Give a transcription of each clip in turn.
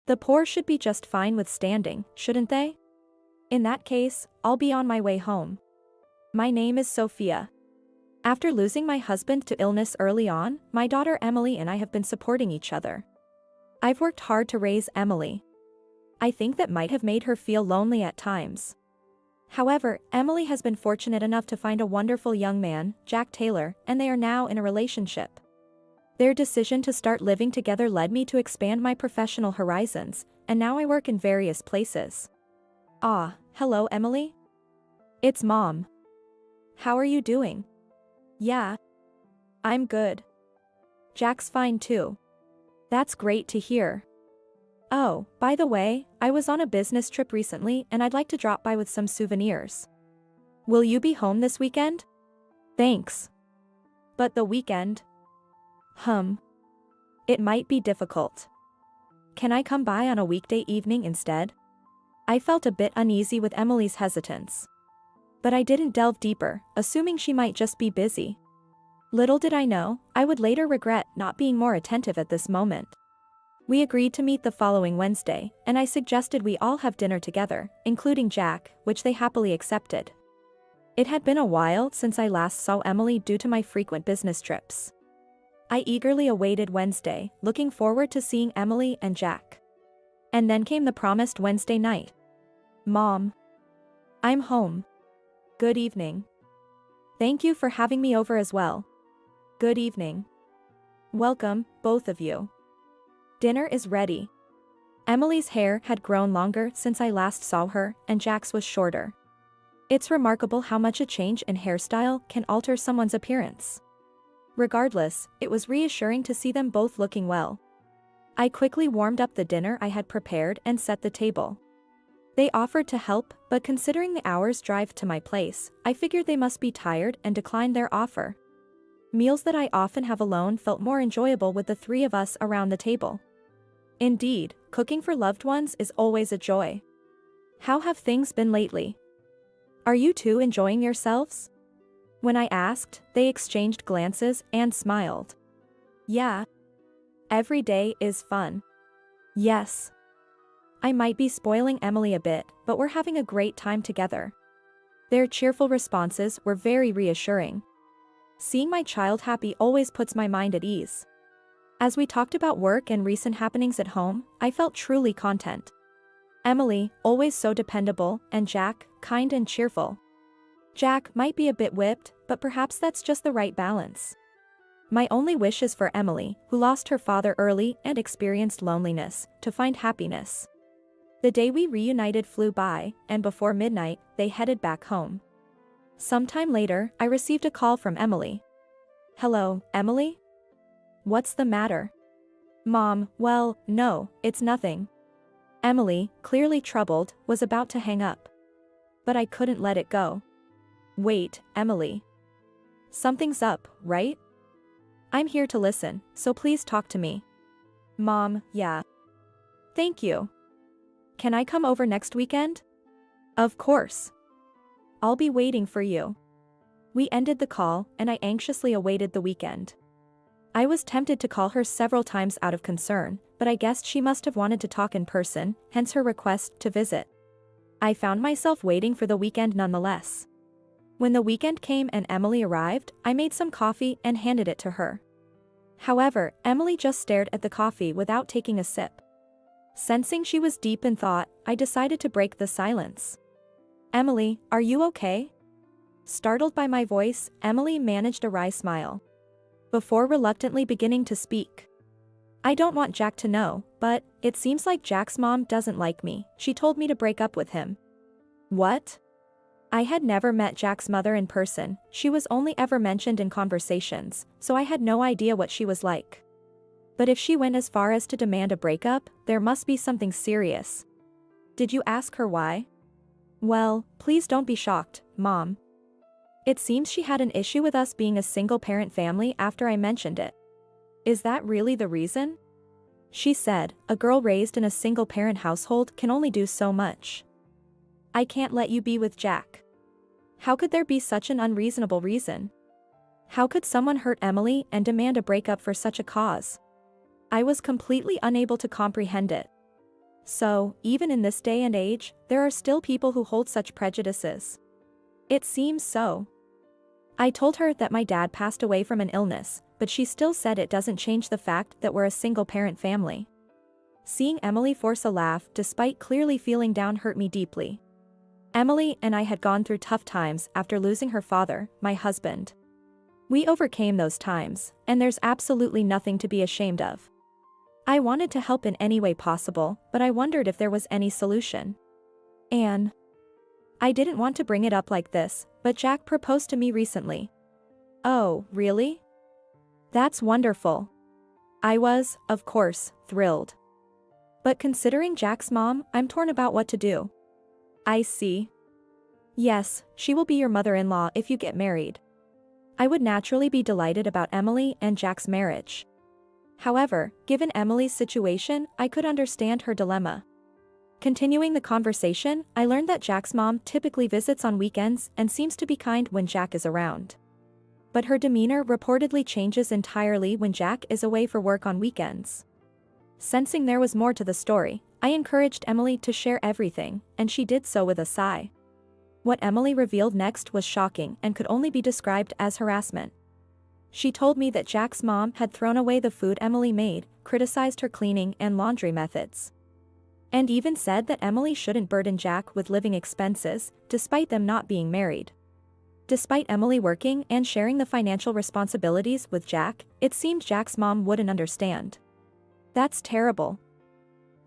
The poor should be just fine with standing, shouldn't they? In that case, I'll be on my way home. My name is Sophia. After losing my husband to illness early on, my daughter Emily and I have been supporting each other. I've worked hard to raise Emily. I think that might have made her feel lonely at times. However, Emily has been fortunate enough to find a wonderful young man, Jack Taylor, and they are now in a relationship. Their decision to start living together led me to expand my professional horizons, and now I work in various places. Ah, hello Emily? It's Mom. How are you doing? Yeah. I'm good. Jack's fine too. That's great to hear. Oh, by the way, I was on a business trip recently and I'd like to drop by with some souvenirs. Will you be home this weekend? Thanks. But the weekend? It might be difficult. Can I come by on a weekday evening instead? I felt a bit uneasy with Emily's hesitance. But I didn't delve deeper, assuming she might just be busy. Little did I know, I would later regret not being more attentive at this moment. We agreed to meet the following Wednesday, and I suggested we all have dinner together, including Jack, which they happily accepted. It had been a while since I last saw Emily due to my frequent business trips. I eagerly awaited Wednesday, looking forward to seeing Emily and Jack. And then came the promised Wednesday night. Mom. I'm home. Good evening. Thank you for having me over as well. Good evening. Welcome, both of you. Dinner is ready. Emily's hair had grown longer since I last saw her, and Jack's was shorter. It's remarkable how much a change in hairstyle can alter someone's appearance. Regardless, it was reassuring to see them both looking well. I quickly warmed up the dinner I had prepared and set the table. They offered to help, but considering the hour's drive to my place, I figured they must be tired and declined their offer. Meals that I often have alone felt more enjoyable with the three of us around the table. Indeed, cooking for loved ones is always a joy. How have things been lately? Are you two enjoying yourselves? When I asked, they exchanged glances and smiled. Yeah. Every day is fun. Yes. I might be spoiling Emily a bit, but we're having a great time together. Their cheerful responses were very reassuring. Seeing my child happy always puts my mind at ease. As we talked about work and recent happenings at home, I felt truly content. Emily, always so dependable, and Jack, kind and cheerful. Jack might be a bit whipped, but perhaps that's just the right balance. My only wish is for Emily, who lost her father early and experienced loneliness, to find happiness. The day we reunited flew by, and before midnight, they headed back home. Sometime later, I received a call from Emily. Hello, Emily? What's the matter? Mom, well, no, it's nothing. Emily, clearly troubled, was about to hang up. But I couldn't let it go. Wait, Emily. Something's up, right? I'm here to listen, so please talk to me. Mom, yeah. Thank you. Can I come over next weekend? Of course. I'll be waiting for you. We ended the call, and I anxiously awaited the weekend. I was tempted to call her several times out of concern, but I guessed she must have wanted to talk in person, hence her request to visit. I found myself waiting for the weekend nonetheless. When the weekend came and Emily arrived, I made some coffee and handed it to her. However, Emily just stared at the coffee without taking a sip. Sensing she was deep in thought, I decided to break the silence. Emily, are you okay? Startled by my voice, Emily managed a wry smile. Before reluctantly beginning to speak. I don't want Jack to know, but it seems like Jack's mom doesn't like me. She told me to break up with him. What? I had never met Jack's mother in person, she was only ever mentioned in conversations, so I had no idea what she was like. But if she went as far as to demand a breakup, there must be something serious. Did you ask her why? Well, please don't be shocked, Mom. It seems she had an issue with us being a single-parent family after I mentioned it. Is that really the reason? She said, a girl raised in a single-parent household can only do so much. I can't let you be with Jack. How could there be such an unreasonable reason? How could someone hurt Emily and demand a breakup for such a cause? I was completely unable to comprehend it. So, even in this day and age, there are still people who hold such prejudices. It seems so. I told her that my dad passed away from an illness, but she still said it doesn't change the fact that we're a single-parent family. Seeing Emily force a laugh despite clearly feeling down hurt me deeply. Emily and I had gone through tough times after losing her father, my husband. We overcame those times, and there's absolutely nothing to be ashamed of. I wanted to help in any way possible, but I wondered if there was any solution. Anne. I didn't want to bring it up like this, but Jack proposed to me recently. Oh, really? That's wonderful. I was, of course, thrilled. But considering Jack's mom, I'm torn about what to do. I see. Yes, she will be your mother-in-law if you get married. I would naturally be delighted about Emily and Jack's marriage. However, given Emily's situation, I could understand her dilemma. Continuing the conversation, I learned that Jack's mom typically visits on weekends and seems to be kind when Jack is around. But her demeanor reportedly changes entirely when Jack is away for work on weekends. Sensing there was more to the story, I encouraged Emily to share everything, and she did so with a sigh. What Emily revealed next was shocking and could only be described as harassment. She told me that Jack's mom had thrown away the food Emily made, criticized her cleaning and laundry methods, and even said that Emily shouldn't burden Jack with living expenses, despite them not being married. Despite Emily working and sharing the financial responsibilities with Jack, it seemed Jack's mom wouldn't understand. That's terrible.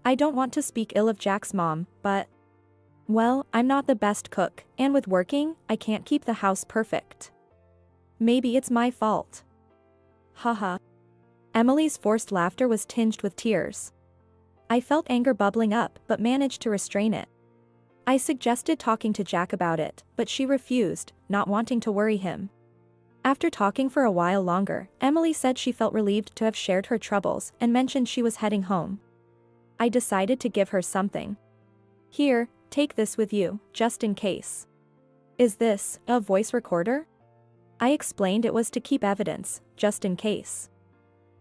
I don't want to speak ill of Jack's mom, but... well, I'm not the best cook, and with working, I can't keep the house perfect. Maybe it's my fault. Haha. Emily's forced laughter was tinged with tears. I felt anger bubbling up but managed to restrain it. I suggested talking to Jack about it, but she refused, not wanting to worry him. After talking for a while longer, Emily said she felt relieved to have shared her troubles and mentioned she was heading home. I decided to give her something. Here, take this with you, just in case. Is this a voice recorder? I explained it was to keep evidence, just in case.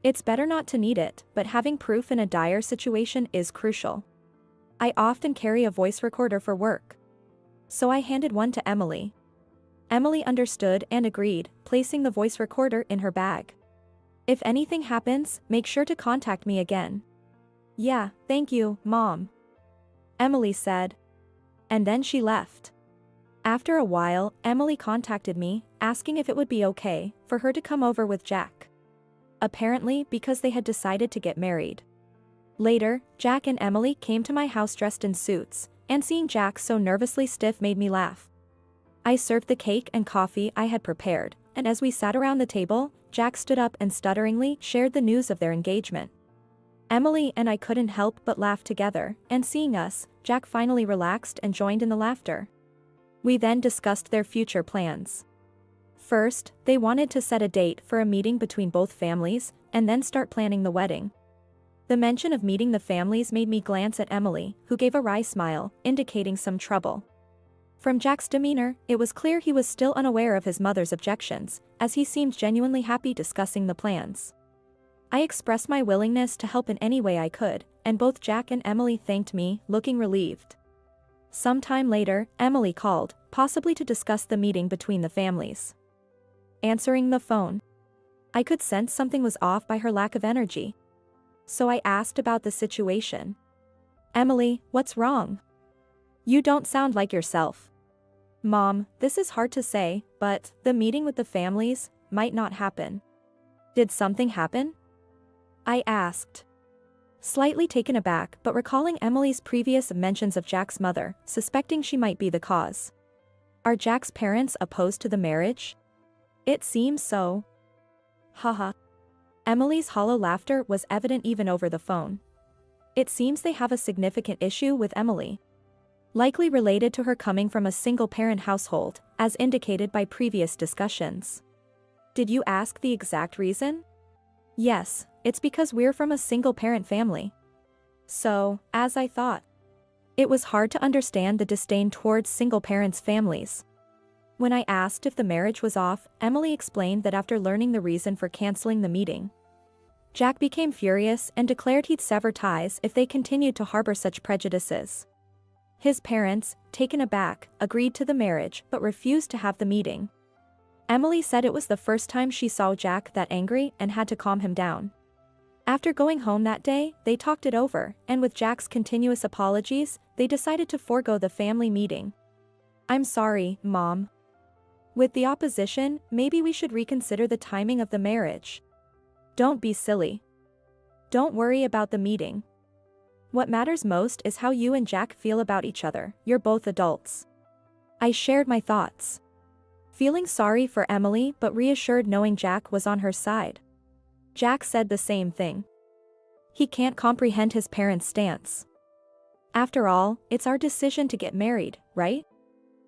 It's better not to need it, but having proof in a dire situation is crucial. I often carry a voice recorder for work. So I handed one to Emily. Emily understood and agreed, placing the voice recorder in her bag. If anything happens, make sure to contact me again. Yeah, thank you, Mom. Emily said. And then she left. After a while, Emily contacted me, asking if it would be okay for her to come over with Jack. Apparently because they had decided to get married. Later, Jack and Emily came to my house dressed in suits, and seeing Jack so nervously stiff made me laugh. I served the cake and coffee I had prepared, and as we sat around the table, Jack stood up and stutteringly shared the news of their engagement. Emily and I couldn't help but laugh together, and seeing us, Jack finally relaxed and joined in the laughter. We then discussed their future plans. First, they wanted to set a date for a meeting between both families, and then start planning the wedding. The mention of meeting the families made me glance at Emily, who gave a wry smile, indicating some trouble. From Jack's demeanor, it was clear he was still unaware of his mother's objections, as he seemed genuinely happy discussing the plans. I expressed my willingness to help in any way I could, and both Jack and Emily thanked me, looking relieved. Sometime later, Emily called, possibly to discuss the meeting between the families. Answering the phone. I could sense something was off by her lack of energy. So I asked about the situation. Emily, what's wrong? You don't sound like yourself. Mom, this is hard to say, but the meeting with the families might not happen. Did something happen? I asked. Slightly taken aback but recalling Emily's previous mentions of Jack's mother, suspecting she might be the cause. Are Jack's parents opposed to the marriage? It seems so. Haha. Emily's hollow laughter was evident even over the phone. It seems they have a significant issue with Emily. Likely related to her coming from a single-parent household, as indicated by previous discussions. Did you ask the exact reason? Yes, it's because we're from a single-parent family. So, as I thought. It was hard to understand the disdain towards single-parents' families. When I asked if the marriage was off, Emily explained that after learning the reason for canceling the meeting. Jack became furious and declared he'd sever ties if they continued to harbor such prejudices. His parents, taken aback, agreed to the marriage but refused to have the meeting. Emily said it was the first time she saw Jack that angry and had to calm him down. After going home that day, they talked it over, and with Jack's continuous apologies, they decided to forego the family meeting. "I'm sorry, Mom. With the opposition, maybe we should reconsider the timing of the marriage." "Don't be silly. Don't worry about the meeting. What matters most is how you and Jack feel about each other. You're both adults." I shared my thoughts, feeling sorry for Emily but reassured knowing Jack was on her side. Jack said the same thing. He can't comprehend his parents' stance. "After all, it's our decision to get married, right?"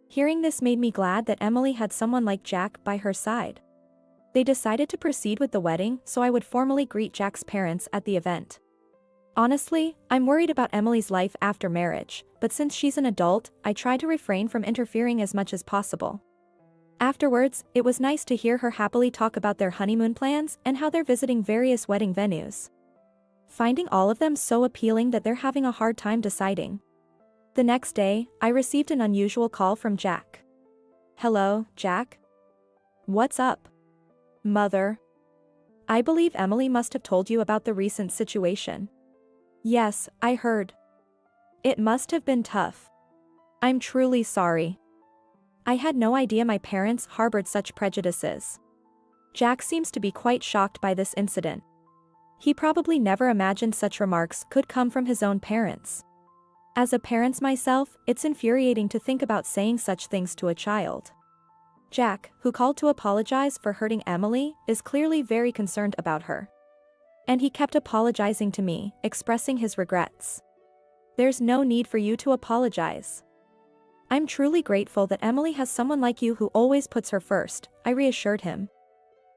Hearing this made me glad that Emily had someone like Jack by her side. They decided to proceed with the wedding so I would formally greet Jack's parents at the event. Honestly, I'm worried about Emily's life after marriage, but since she's an adult, I try to refrain from interfering as much as possible. Afterwards, it was nice to hear her happily talk about their honeymoon plans and how they're visiting various wedding venues, finding all of them so appealing that they're having a hard time deciding. The next day, I received an unusual call from Jack. "Hello, Jack? What's up?" "Mother. I believe Emily must have told you about the recent situation." "Yes, I heard. It must have been tough. I'm truly sorry. I had no idea my parents harbored such prejudices." Jack seems to be quite shocked by this incident. He probably never imagined such remarks could come from his own parents. As a parent myself, it's infuriating to think about saying such things to a child. Jack, who called to apologize for hurting Emily, is clearly very concerned about her. And he kept apologizing to me, expressing his regrets. "There's no need for you to apologize. I'm truly grateful that Emily has someone like you who always puts her first," I reassured him.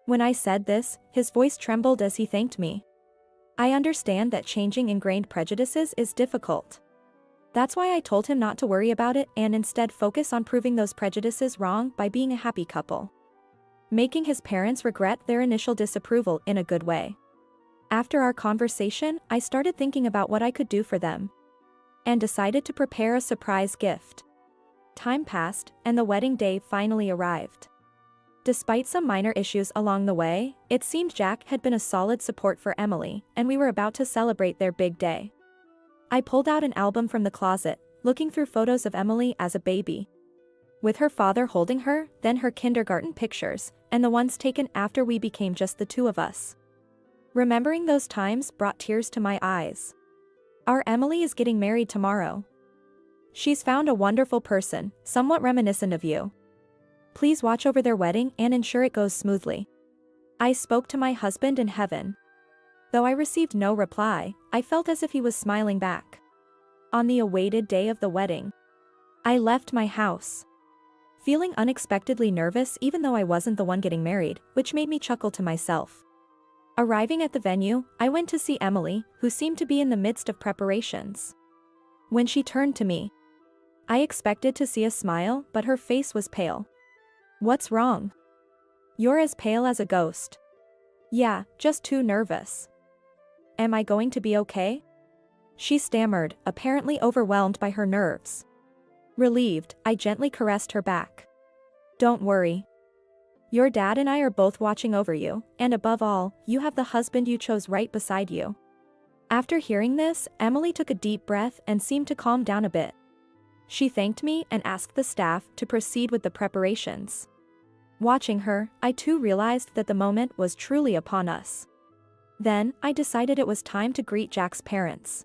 When I said this, his voice trembled as he thanked me. I understand that changing ingrained prejudices is difficult. That's why I told him not to worry about it and instead focus on proving those prejudices wrong by being a happy couple, making his parents regret their initial disapproval in a good way. After our conversation, I started thinking about what I could do for them, and decided to prepare a surprise gift. Time passed, and the wedding day finally arrived. Despite some minor issues along the way, it seemed Jack had been a solid support for Emily, and we were about to celebrate their big day. I pulled out an album from the closet, looking through photos of Emily as a baby, with her father holding her, then her kindergarten pictures, and the ones taken after we became just the two of us. Remembering those times brought tears to my eyes. Our Emily is getting married tomorrow. She's found a wonderful person, somewhat reminiscent of you. Please watch over their wedding and ensure it goes smoothly. I spoke to my husband in heaven. Though I received no reply, I felt as if he was smiling back. On the awaited day of the wedding, I left my house, feeling unexpectedly nervous even though I wasn't the one getting married, which made me chuckle to myself. Arriving at the venue, I went to see Emily, who seemed to be in the midst of preparations. When she turned to me, I expected to see a smile, but her face was pale. "What's wrong? You're as pale as a ghost." "Yeah, just too nervous." "Am I going to be okay?" She stammered, apparently overwhelmed by her nerves. Relieved, I gently caressed her back. "Don't worry. Your dad and I are both watching over you, and above all, you have the husband you chose right beside you." After hearing this, Emily took a deep breath and seemed to calm down a bit. She thanked me and asked the staff to proceed with the preparations. Watching her, I too realized that the moment was truly upon us. Then, I decided it was time to greet Jack's parents.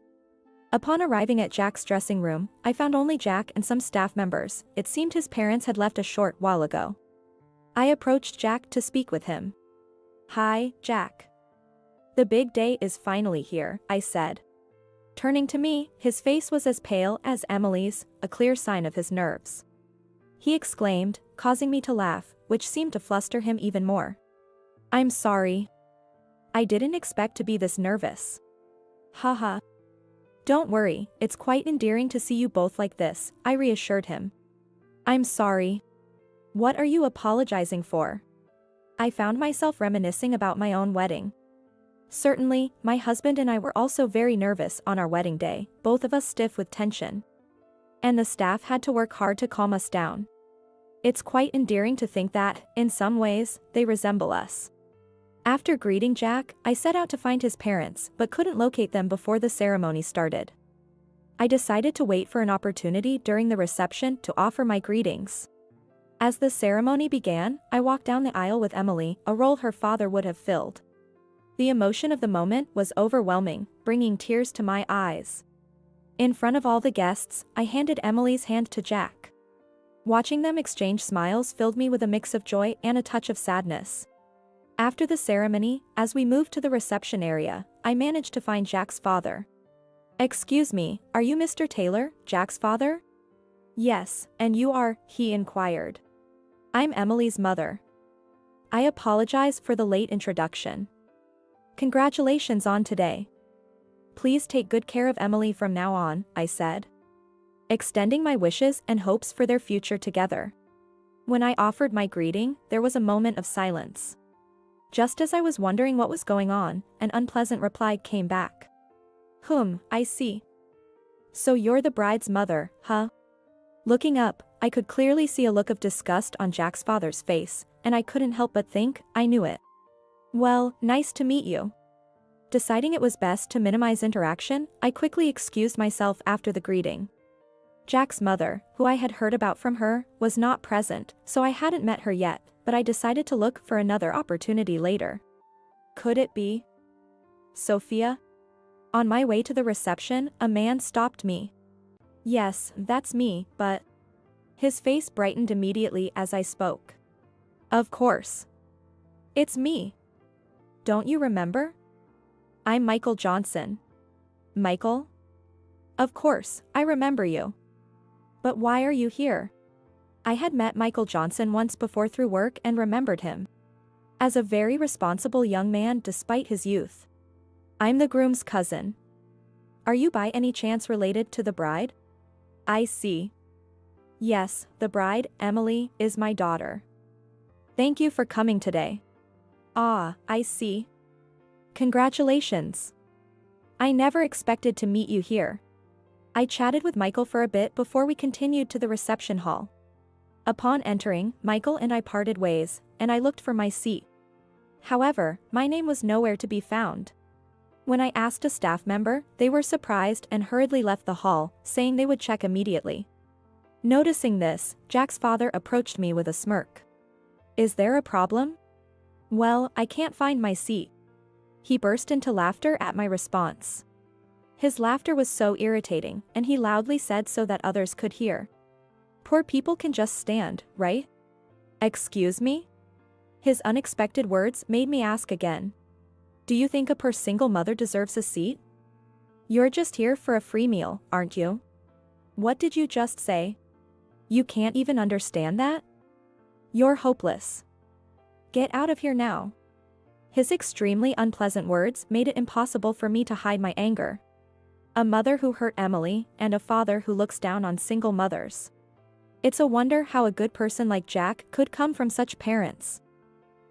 Upon arriving at Jack's dressing room, I found only Jack and some staff members. It seemed his parents had left a short while ago. I approached Jack to speak with him. "Hi, Jack. The big day is finally here," I said. Turning to me, his face was as pale as Emily's, a clear sign of his nerves. He exclaimed, causing me to laugh, which seemed to fluster him even more. "I'm sorry. I didn't expect to be this nervous." "Haha. Don't worry, it's quite endearing to see you both like this," I reassured him. "I'm sorry. What are you apologizing for?" I found myself reminiscing about my own wedding. Certainly, my husband and I were also very nervous on our wedding day, both of us stiff with tension. And the staff had to work hard to calm us down. It's quite endearing to think that, in some ways, they resemble us. After greeting Jack, I set out to find his parents, but couldn't locate them before the ceremony started. I decided to wait for an opportunity during the reception to offer my greetings. As the ceremony began, I walked down the aisle with Emily, a role her father would have filled. The emotion of the moment was overwhelming, bringing tears to my eyes. In front of all the guests, I handed Emily's hand to Jack. Watching them exchange smiles filled me with a mix of joy and a touch of sadness. After the ceremony, as we moved to the reception area, I managed to find Jack's father. "Excuse me, are you Mr. Taylor, Jack's father?" "Yes, and you are," he inquired. "I'm Emily's mother." I apologize for the late introduction. "Congratulations on today. Please take good care of Emily from now on," I said, extending my wishes and hopes for their future together. When I offered my greeting, there was a moment of silence. Just as I was wondering what was going on, an unpleasant reply came back. I see. So you're the bride's mother, huh?" Looking up, I could clearly see a look of disgust on Jack's father's face, and I couldn't help but think, I knew it. "Well, nice to meet you." Deciding it was best to minimize interaction, I quickly excused myself after the greeting. Jack's mother, who I had heard about from her, was not present, so I hadn't met her yet, but I decided to look for another opportunity later. Could it be Sophia? On my way to the reception, a man stopped me. "Yes, that's me, but..." His face brightened immediately as I spoke. "Of course. It's me. Don't you remember? I'm Michael Johnson." "Michael? Of course, I remember you. But why are you here?" I had met Michael Johnson once before through work and remembered him as a very responsible young man despite his youth. "I'm the groom's cousin. Are you by any chance related to the bride?" "I see. Yes, the bride, Emily, is my daughter. Thank you for coming today." "Ah, I see. Congratulations. I never expected to meet you here." I chatted with Michael for a bit before we continued to the reception hall. Upon entering, Michael and I parted ways, and I looked for my seat. However, my name was nowhere to be found. When I asked a staff member, they were surprised and hurriedly left the hall, saying they would check immediately. Noticing this, Jack's father approached me with a smirk. "Is there a problem?" "Well, I can't find my seat." He burst into laughter at my response. His laughter was so irritating, and he loudly said so that others could hear. "Poor people can just stand, right?" "Excuse me?" His unexpected words made me ask again. "Do you think a poor single mother deserves a seat? You're just here for a free meal, aren't you?" "What did you just say? You can't even understand that? You're hopeless. Get out of here now." His extremely unpleasant words made it impossible for me to hide my anger. A mother who hurt Emily, and a father who looks down on single mothers. It's a wonder how a good person like Jack could come from such parents.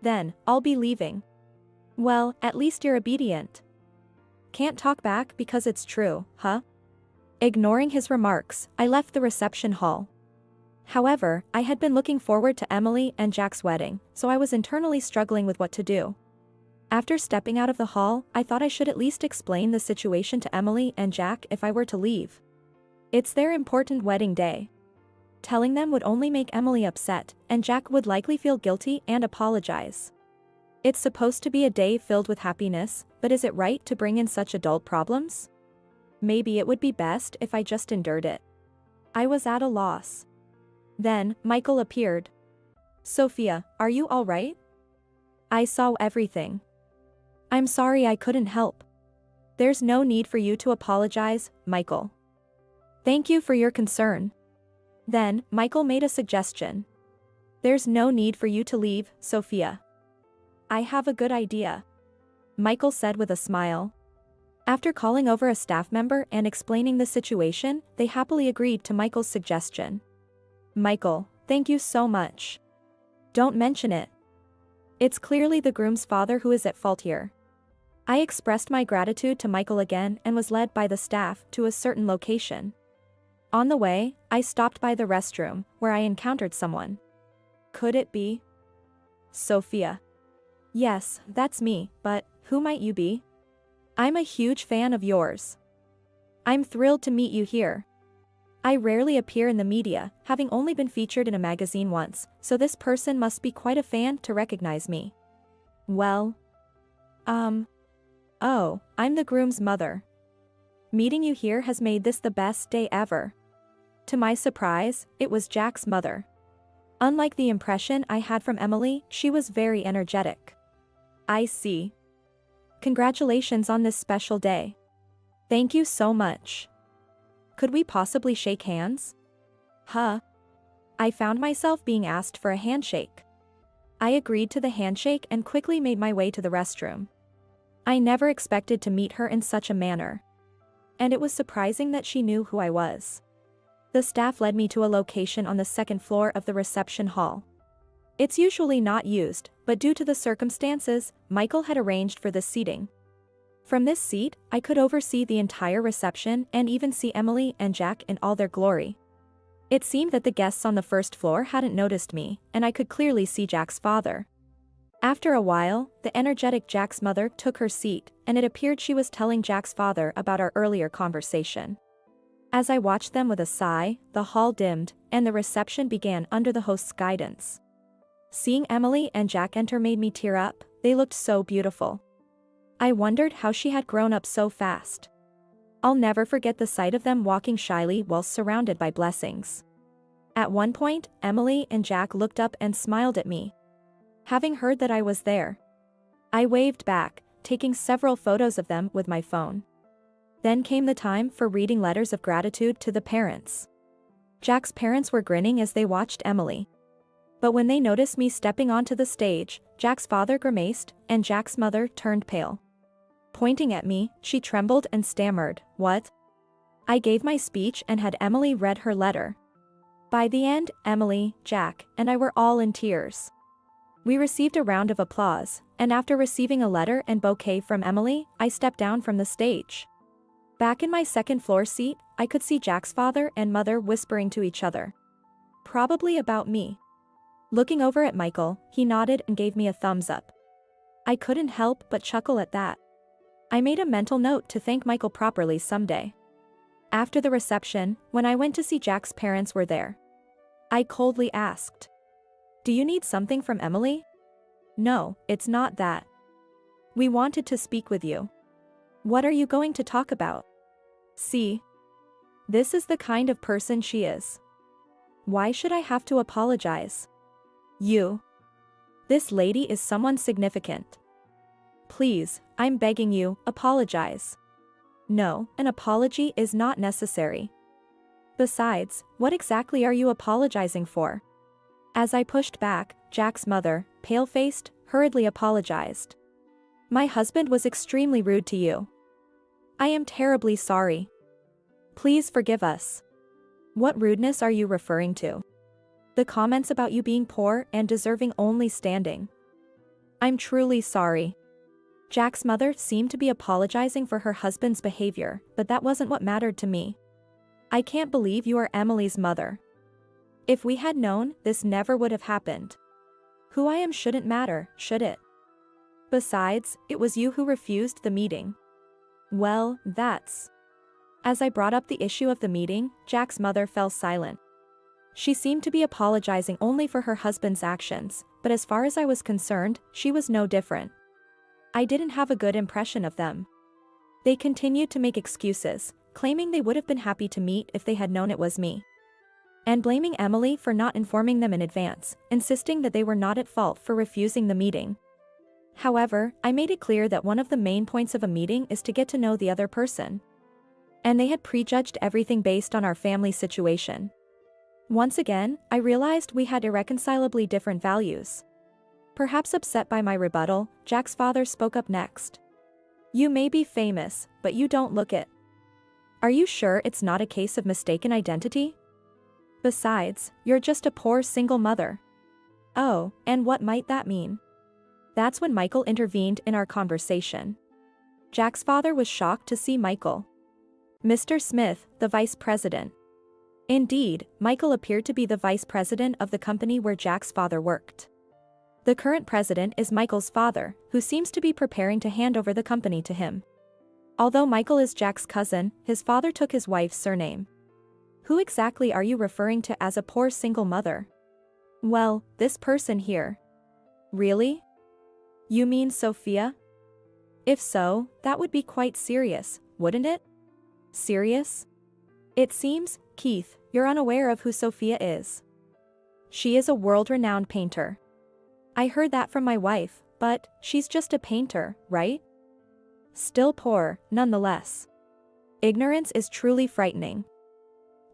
"Then, I'll be leaving." "Well, at least you're obedient. Can't talk back because it's true, huh?" Ignoring his remarks, I left the reception hall. However, I had been looking forward to Emily and Jack's wedding, so I was internally struggling with what to do. After stepping out of the hall, I thought I should at least explain the situation to Emily and Jack if I were to leave. It's their important wedding day. Telling them would only make Emily upset, and Jack would likely feel guilty and apologize. It's supposed to be a day filled with happiness, but is it right to bring in such adult problems? Maybe it would be best if I just endured it. I was at a loss. Then, Michael appeared. "Sophia, are you all right?" "I saw everything. I'm sorry I couldn't help." "There's no need for you to apologize, Michael. Thank you for your concern." Then, Michael made a suggestion. "There's no need for you to leave, Sophia. I have a good idea," Michael said with a smile. After calling over a staff member and explaining the situation, they happily agreed to Michael's suggestion. "Michael, thank you so much. Don't mention it. It's clearly the groom's father who is at fault here." I expressed my gratitude to Michael again and was led by the staff to a certain location. On the way, I stopped by the restroom, where I encountered someone. Could it be Sophia? Yes, that's me, but who might you be? I'm a huge fan of yours. I'm thrilled to meet you here. I rarely appear in the media, having only been featured in a magazine once, so this person must be quite a fan to recognize me. Well, oh, I'm the groom's mother. Meeting you here has made this the best day ever. To my surprise, it was Jack's mother. Unlike the impression I had from Emily, she was very energetic. I see. Congratulations on this special day. Thank you so much. Could we possibly shake hands? Huh? I found myself being asked for a handshake. I agreed to the handshake and quickly made my way to the restroom. I never expected to meet her in such a manner. And it was surprising that she knew who I was. The staff led me to a location on the second floor of the reception hall. It's usually not used, but due to the circumstances, Michael had arranged for this seating. From this seat, I could oversee the entire reception and even see Emily and Jack in all their glory. It seemed that the guests on the first floor hadn't noticed me, and I could clearly see Jack's father. After a while, the energetic Jack's mother took her seat, and it appeared she was telling Jack's father about our earlier conversation. As I watched them with a sigh, the hall dimmed, and the reception began under the host's guidance. Seeing Emily and Jack enter made me tear up. They looked so beautiful. I wondered how she had grown up so fast. I'll never forget the sight of them walking shyly while surrounded by blessings. At one point, Emily and Jack looked up and smiled at me. Having heard that I was there, I waved back, taking several photos of them with my phone. Then came the time for reading letters of gratitude to the parents. Jack's parents were grinning as they watched Emily. But when they noticed me stepping onto the stage, Jack's father grimaced, and Jack's mother turned pale. Pointing at me, she trembled and stammered, "What?" I gave my speech and had Emily read her letter. By the end, Emily, Jack, and I were all in tears. We received a round of applause, and after receiving a letter and bouquet from Emily, I stepped down from the stage. Back in my second floor seat, I could see Jack's father and mother whispering to each other. Probably about me. Looking over at Michael, he nodded and gave me a thumbs up. I couldn't help but chuckle at that. I made a mental note to thank Michael properly someday. After the reception, when I went to see Jack's parents were there. I coldly asked, "Do you need something from Emily?" "No, it's not that. We wanted to speak with you." "What are you going to talk about?" "See. This is the kind of person she is. Why should I have to apologize?" "You. This lady is someone significant. Please, I'm begging you, apologize." "No, an apology is not necessary. Besides, what exactly are you apologizing for?" As I pushed back, Jack's mother, pale-faced, hurriedly apologized. "My husband was extremely rude to you. I am terribly sorry. Please forgive us." "What rudeness are you referring to?" "The comments about you being poor and deserving only standing." "I'm truly sorry." Jack's mother seemed to be apologizing for her husband's behavior, but that wasn't what mattered to me. "I can't believe you are Emily's mother. If we had known, this never would have happened. Who I am shouldn't matter, should it? Besides, it was you who refused the meeting." "Well, that's..." As I brought up the issue of the meeting, Jack's mother fell silent. She seemed to be apologizing only for her husband's actions, but as far as I was concerned, she was no different. I didn't have a good impression of them. They continued to make excuses, claiming they would have been happy to meet if they had known it was me. And blaming Emily for not informing them in advance, insisting that they were not at fault for refusing the meeting. However, I made it clear that one of the main points of a meeting is to get to know the other person. And they had prejudged everything based on our family situation. Once again, I realized we had irreconcilably different values. Perhaps upset by my rebuttal, Jack's father spoke up next. "You may be famous, but you don't look it. Are you sure it's not a case of mistaken identity? Besides, you're just a poor single mother." "Oh, and what might that mean?" That's when Michael intervened in our conversation. Jack's father was shocked to see Michael. Mr. Smith, the vice president. Indeed, Michael appeared to be the vice president of the company where Jack's father worked. The current president is Michael's father, who seems to be preparing to hand over the company to him. Although Michael is Jack's cousin, his father took his wife's surname. Who exactly are you referring to as a poor single mother? Well, this person here. Really? You mean Sophia? If so, that would be quite serious, wouldn't it? Serious? It seems, Keith, you're unaware of who Sophia is. She is a world-renowned painter. I heard that from my wife, but she's just a painter, right? Still poor, nonetheless. Ignorance is truly frightening.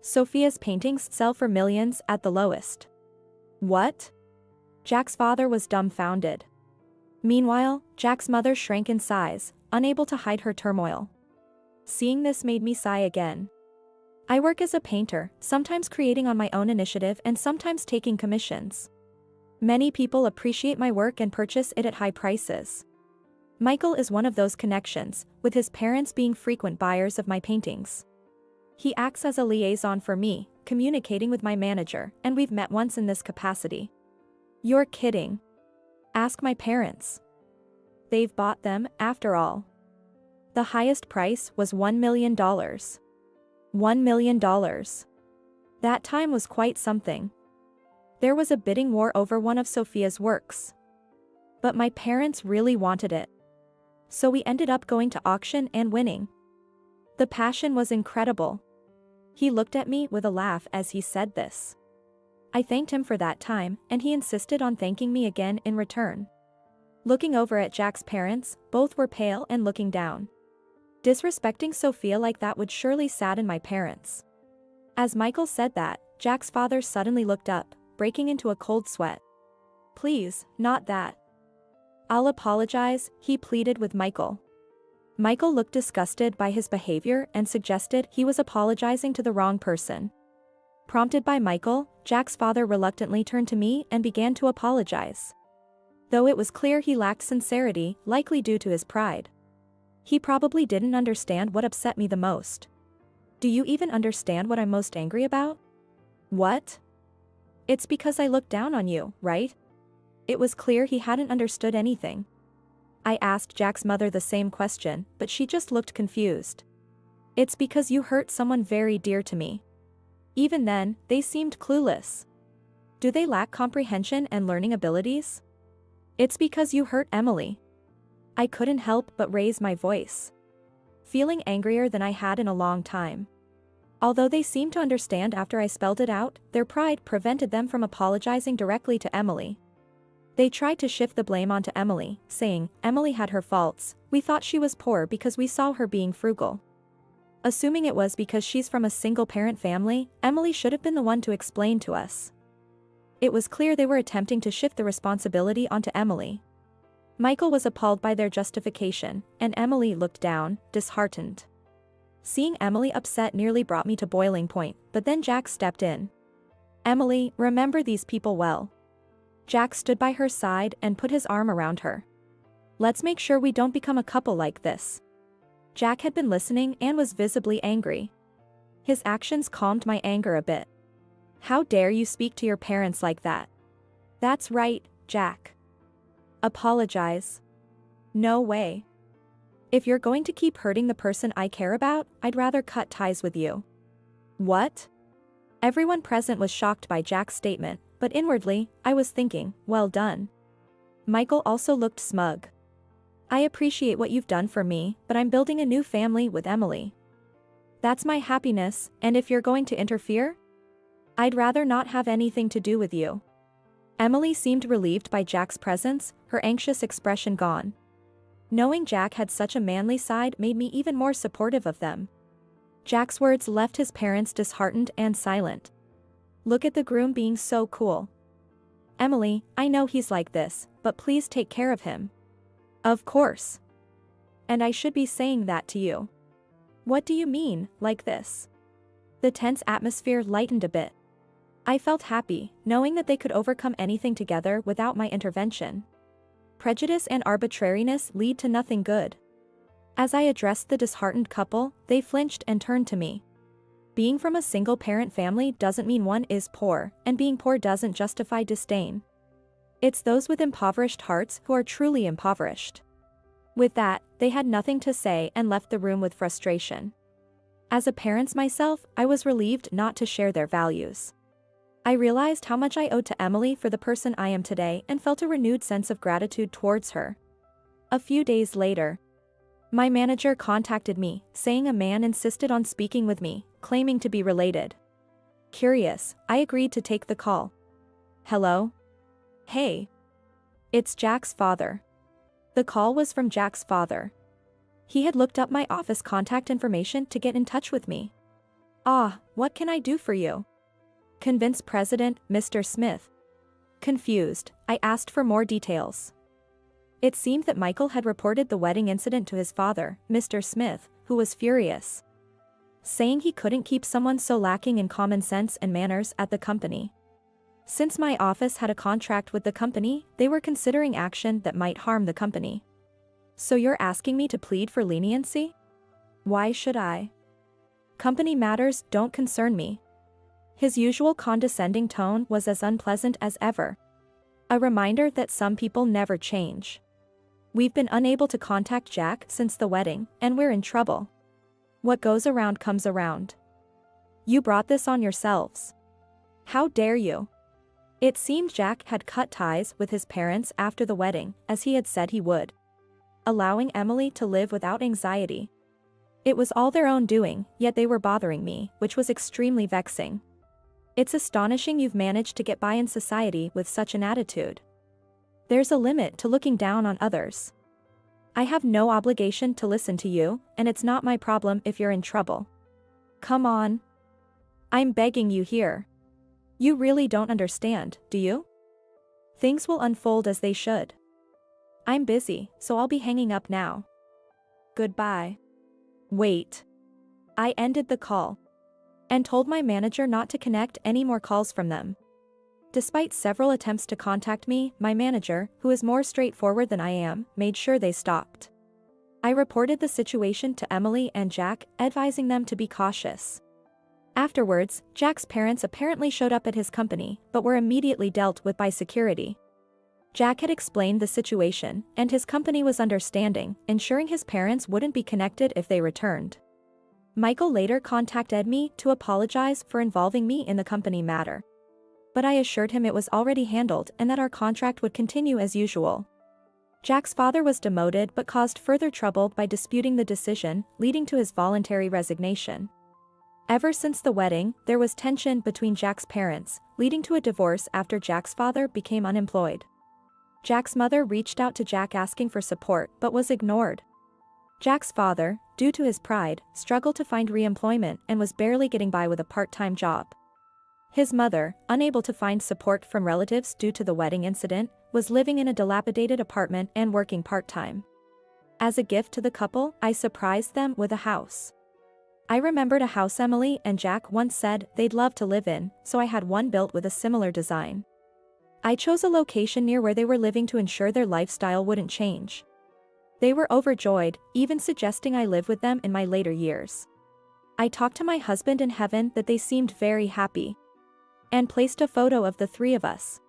Sophia's paintings sell for millions at the lowest. What? Jack's father was dumbfounded. Meanwhile, Jack's mother shrank in size, unable to hide her turmoil. Seeing this made me sigh again. I work as a painter, sometimes creating on my own initiative and sometimes taking commissions. Many people appreciate my work and purchase it at high prices. Michael is one of those connections, with his parents being frequent buyers of my paintings. He acts as a liaison for me, communicating with my manager, and we've met once in this capacity. You're kidding. Ask my parents. They've bought them, after all. The highest price was $1 million. $1 million. That time was quite something. There was a bidding war over one of Sophia's works. But my parents really wanted it. So we ended up going to auction and winning. The passion was incredible. He looked at me with a laugh as he said this. I thanked him for that time, and he insisted on thanking me again in return. Looking over at Jack's parents, both were pale and looking down. Disrespecting Sophia like that would surely sadden my parents. As Michael said that, Jack's father suddenly looked up, breaking into a cold sweat. Please, not that. I'll apologize, he pleaded with Michael. Michael looked disgusted by his behavior and suggested he was apologizing to the wrong person. Prompted by Michael, Jack's father reluctantly turned to me and began to apologize. Though it was clear he lacked sincerity, likely due to his pride. He probably didn't understand what upset me the most. Do you even understand what I'm most angry about? What? It's because I looked down on you, right? It was clear he hadn't understood anything. I asked Jack's mother the same question, but she just looked confused. It's because you hurt someone very dear to me. Even then, they seemed clueless. Do they lack comprehension and learning abilities? It's because you hurt Emily. I couldn't help but raise my voice. Feeling angrier than I had in a long time. Although they seemed to understand after I spelled it out, their pride prevented them from apologizing directly to Emily. They tried to shift the blame onto Emily, saying, Emily had her faults, we thought she was poor because we saw her being frugal. Assuming it was because she's from a single-parent family, Emily should have been the one to explain to us. It was clear they were attempting to shift the responsibility onto Emily. Michael was appalled by their justification, and Emily looked down, disheartened. Seeing Emily upset nearly brought me to boiling point, but then Jack stepped in. Emily, remember these people well. Jack stood by her side and put his arm around her. Let's make sure we don't become a couple like this. Jack had been listening and was visibly angry. His actions calmed my anger a bit. How dare you speak to your parents like that? That's right, Jack. Apologize. No way. If you're going to keep hurting the person I care about, I'd rather cut ties with you. What? Everyone present was shocked by Jack's statement, but inwardly, I was thinking, well done. Michael also looked smug. I appreciate what you've done for me, but I'm building a new family with Emily. That's my happiness, and if you're going to interfere, I'd rather not have anything to do with you. Emily seemed relieved by Jack's presence, her anxious expression gone. Knowing Jack had such a manly side made me even more supportive of them. Jack's words left his parents disheartened and silent. Look at the groom being so cool. Emily, I know he's like this, but please take care of him. Of course. And I should be saying that to you. What do you mean, like this? The tense atmosphere lightened a bit. I felt happy, knowing that they could overcome anything together without my intervention. Prejudice and arbitrariness lead to nothing good. As I addressed the disheartened couple, they flinched and turned to me. Being from a single-parent family doesn't mean one is poor, and being poor doesn't justify disdain. It's those with impoverished hearts who are truly impoverished. With that, they had nothing to say and left the room with frustration. As a parent myself, I was relieved not to share their values. I realized how much I owed to Emily for the person I am today and felt a renewed sense of gratitude towards her. A few days later, my manager contacted me, saying a man insisted on speaking with me, claiming to be related. Curious, I agreed to take the call. Hello? Hey. It's Jack's father. The call was from Jack's father. He had looked up my office contact information to get in touch with me. Ah, what can I do for you? Convince President, Mr. Smith. Confused, I asked for more details. It seemed that Michael had reported the wedding incident to his father, Mr. Smith, who was furious, saying he couldn't keep someone so lacking in common sense and manners at the company. Since my office had a contract with the company, they were considering action that might harm the company. So you're asking me to plead for leniency? Why should I? Company matters don't concern me. His usual condescending tone was as unpleasant as ever. A reminder that some people never change. We've been unable to contact Jack since the wedding, and we're in trouble. What goes around comes around. You brought this on yourselves. How dare you? It seemed Jack had cut ties with his parents after the wedding, as he had said he would, allowing Emily to live without anxiety. It was all their own doing, yet they were bothering me, which was extremely vexing. It's astonishing you've managed to get by in society with such an attitude. There's a limit to looking down on others. I have no obligation to listen to you, and it's not my problem if you're in trouble. Come on. I'm begging you here. You really don't understand, do you? Things will unfold as they should. I'm busy, so I'll be hanging up now. Goodbye. Wait. I ended the call and told my manager not to connect any more calls from them. Despite several attempts to contact me, my manager, who is more straightforward than I am, made sure they stopped. I reported the situation to Emily and Jack, advising them to be cautious. Afterwards, Jack's parents apparently showed up at his company, but were immediately dealt with by security. Jack had explained the situation, and his company was understanding, ensuring his parents wouldn't be connected if they returned. Michael later contacted me to apologize for involving me in the company matter. But I assured him it was already handled and that our contract would continue as usual. Jack's father was demoted but caused further trouble by disputing the decision, leading to his voluntary resignation. Ever since the wedding, there was tension between Jack's parents, leading to a divorce after Jack's father became unemployed. Jack's mother reached out to Jack asking for support but was ignored. Jack's father, due to his pride, struggled to find re-employment and was barely getting by with a part-time job. His mother, unable to find support from relatives due to the wedding incident, was living in a dilapidated apartment and working part-time. As a gift to the couple, I surprised them with a house. I remembered a house Emily and Jack once said they'd love to live in, so I had one built with a similar design. I chose a location near where they were living to ensure their lifestyle wouldn't change. They were overjoyed, even suggesting I live with them in my later years. I talked to my husband in heaven that they seemed very happy, and placed a photo of the three of us.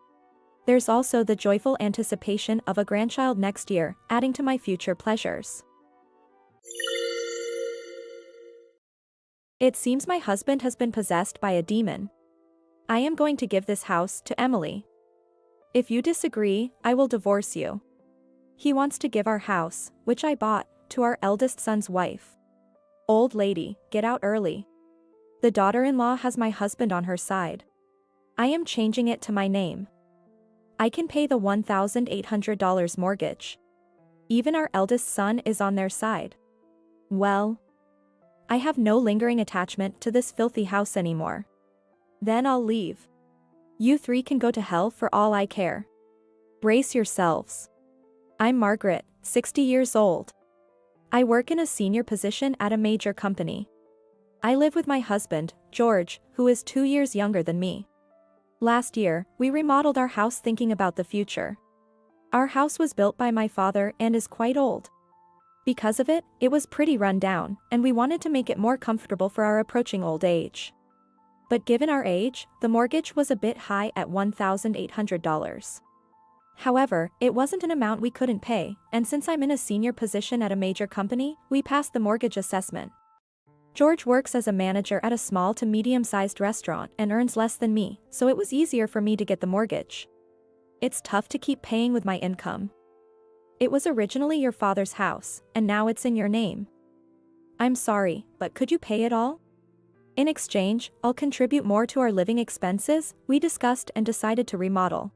There's also the joyful anticipation of a grandchild next year, adding to my future pleasures. It seems my husband has been possessed by a demon. I am going to give this house to Emily. If you disagree, I will divorce you. He wants to give our house, which I bought, to our eldest son's wife. Old lady, get out early. The daughter-in-law has my husband on her side. I am changing it to my name. I can pay the $1,800 mortgage. Even our eldest son is on their side. Well, I have no lingering attachment to this filthy house anymore. Then I'll leave. You three can go to hell for all I care. Brace yourselves. I'm Margaret, 60 years old. I work in a senior position at a major company. I live with my husband, George, who is 2 years younger than me. Last year, we remodeled our house thinking about the future. Our house was built by my father and is quite old. Because of it, it was pretty run down, and we wanted to make it more comfortable for our approaching old age. But given our age, the mortgage was a bit high at $1,800. However, it wasn't an amount we couldn't pay, and since I'm in a senior position at a major company, we passed the mortgage assessment. George works as a manager at a small to medium-sized restaurant and earns less than me, so it was easier for me to get the mortgage. It's tough to keep paying with my income. It was originally your father's house, and now it's in your name. I'm sorry, but could you pay it all? In exchange, I'll contribute more to our living expenses. We discussed and decided to remodel.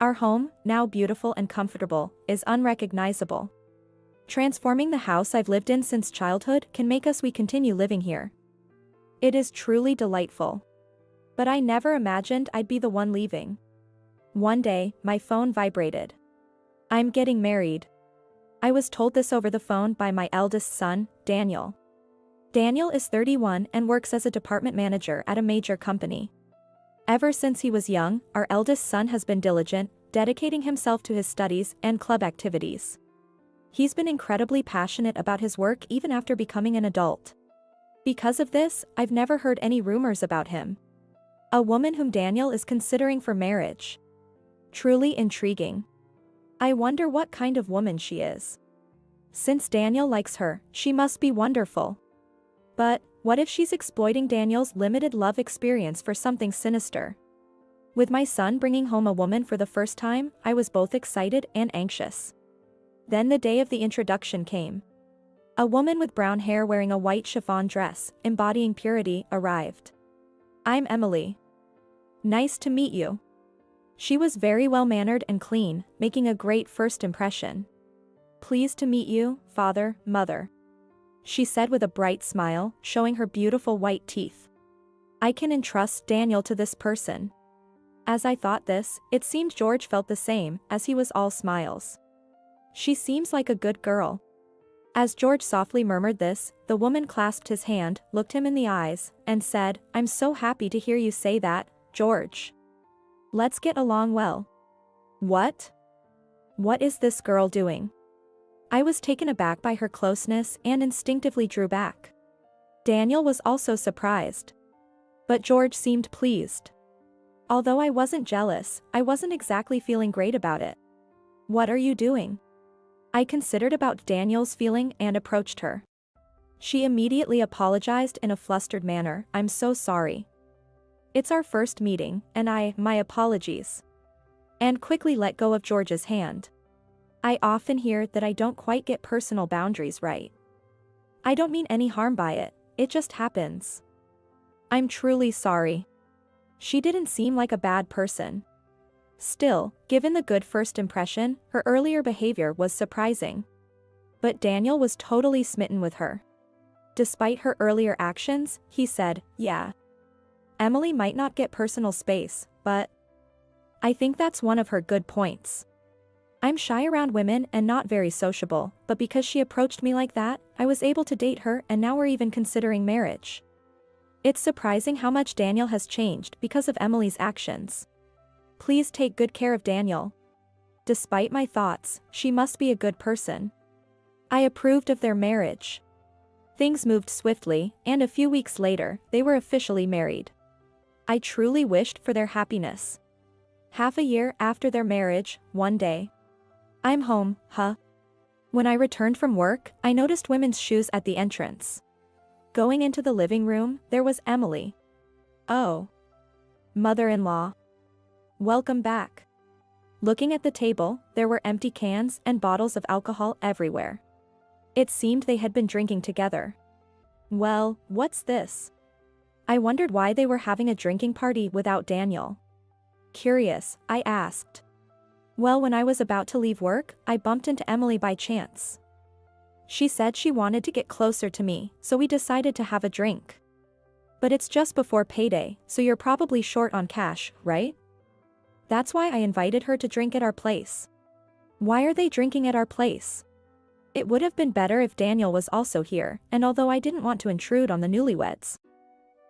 Our home, now beautiful and comfortable, is unrecognizable. Transforming the house I've lived in since childhood can make us continue living here. It is truly delightful. But I never imagined I'd be the one leaving. One day, my phone vibrated. I'm getting married. I was told this over the phone by my eldest son, Daniel. Daniel is 31 and works as a department manager at a major company. Ever since he was young, our eldest son has been diligent, dedicating himself to his studies and club activities. He's been incredibly passionate about his work even after becoming an adult. Because of this, I've never heard any rumors about him. A woman whom Daniel is considering for marriage. Truly intriguing. I wonder what kind of woman she is. Since Daniel likes her, she must be wonderful. But, what if she's exploiting Daniel's limited love experience for something sinister? With my son bringing home a woman for the first time, I was both excited and anxious. Then the day of the introduction came. A woman with brown hair wearing a white chiffon dress, embodying purity, arrived. I'm Emily. Nice to meet you. She was very well-mannered and clean, making a great first impression. Pleased to meet you, father, mother. She said with a bright smile, showing her beautiful white teeth. I can entrust Daniel to this person. As I thought this, it seemed George felt the same, as he was all smiles. She seems like a good girl. As George softly murmured this, the woman clasped his hand, looked him in the eyes, and said, I'm so happy to hear you say that, George. Let's get along well. What? What is this girl doing? I was taken aback by her closeness and instinctively drew back. Daniel was also surprised. But George seemed pleased. Although I wasn't jealous, I wasn't exactly feeling great about it. What are you doing? I considered about Daniel's feeling and approached her. She immediately apologized in a flustered manner. I'm so sorry. It's our first meeting, and my apologies. And quickly let go of George's hand. I often hear that I don't quite get personal boundaries right. I don't mean any harm by it, it just happens. I'm truly sorry. She didn't seem like a bad person. Still, given the good first impression, her earlier behavior was surprising. But Daniel was totally smitten with her. Despite her earlier actions, he said, yeah. Emily might not get personal space, but I think that's one of her good points. I'm shy around women and not very sociable, but because she approached me like that, I was able to date her and now we're even considering marriage. It's surprising how much Daniel has changed because of Emily's actions. Please take good care of Daniel. Despite my thoughts, she must be a good person. I approved of their marriage. Things moved swiftly, and a few weeks later, they were officially married. I truly wished for their happiness. Half a year after their marriage, one day. I'm home, huh? When I returned from work, I noticed women's shoes at the entrance. Going into the living room, there was Emily. Oh. Mother-in-law. Welcome back. Looking at the table, there were empty cans and bottles of alcohol everywhere. It seemed they had been drinking together. Well, what's this? I wondered why they were having a drinking party without Daniel. Curious, I asked. Well, when I was about to leave work, I bumped into Emily by chance. She said she wanted to get closer to me, so we decided to have a drink. But it's just before payday, so you're probably short on cash, right? That's why I invited her to drink at our place. Why are they drinking at our place? It would have been better if Daniel was also here, and although I didn't want to intrude on the newlyweds,